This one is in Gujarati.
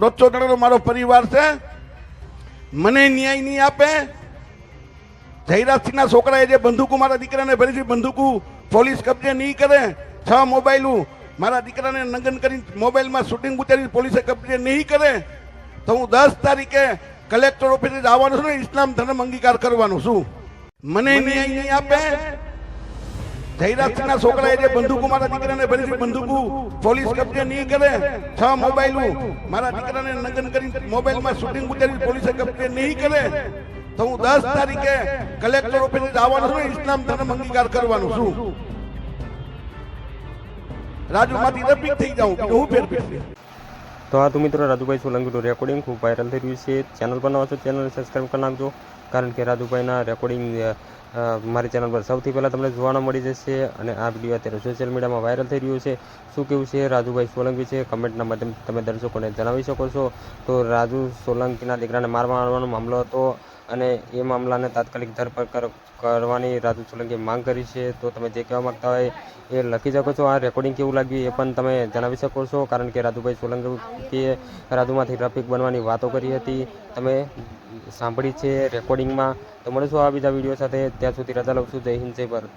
દોઢસો જણાનો મારો પરિવાર છે, મને ન્યાય નહીં આપે. જયરાજસિંહના છોકરાએ જે બંદૂકો મારા દીકરાને ભરી હતી, બંદૂકો પોલીસ કબજે નહીં કરે. 6 મોબાઈલો મારા દીકરાને નંગન કરી મોબાઈલમાં શૂટિંગ ઉતારી પોલીસે કબજે નહીં કરે, તો હું 10 તારીખે કલેક્ટર ઓફિસે આવવાનો છું ને ઇસ્લામ ધર્મ અંગીકાર કરવાનો છું. મને ન્યાય નહીં આપે. જયરાજસિંહના છોકરાએ જે બંદૂકો મારા દીકરાને ભરી હતી, બંદૂકો પોલીસ કબજે નહીં કરે. 6 મોબાઈલો મારા દીકરાને નંગન કરી મોબાઈલમાં શૂટિંગ ઉતારી પોલીસે કબજે નહીં કરે, તો હું 10 તારીખે કલેક્ટર ઓફિસે આવવાનો છું ને ઇસ્લામ ધર્મ અંગીકાર કરવાનો છું. રાજુમાંથી રફીક થઈ જાઉં, હું ફેર પીશે. તો આ તો મિત્રો રાજુભાઈ સોલંકીનું રેકોર્ડિંગ ખૂબ વાયરલ થઈ રહ્યું છે. ચેનલ પર નવા છો ચેનલને સબસ્ક્રાઈબ કરી નાખજો, કારણ કે રાજુભાઈના રેકોર્ડિંગ મારી ચેનલ પર સૌથી પહેલાં તમને જોવા મળી જશે. અને આ વિડીયો અત્યારે સોશિયલ મીડિયામાં વાયરલ થઈ રહ્યું છે. શું કેવું છે રાજુભાઈ સોલંકી છે, કમેન્ટના માધ્યમથી તમે દર્શકોને જણાવી શકો છો. તો રાજુ સોલંકીના દીકરાને મારવાનો મામલો હતો અને એ મામલાને તાત્કાલિક ધરપકડ કરવાની રાજુ સોલંકીએ માંગ કરી છે. તો તમે જે કહેવા માગતા હોય એ લખી શકો છો. આ રેકોર્ડિંગ કેવું લાગ્યું એ પણ તમે જણાવી શકો છો, કારણ કે રાજુભાઈ સોલંકીએ રાજુમાંથી રફીક બનવાની વાતો કરી હતી, તમે સાંભળી છે રેકોર્ડિંગમાં. તો મળીશું આ બીજા વિડીયો સાથે, ત્યાં સુધી રજા લઉં છું. જય હિન્દ, જય ભારત.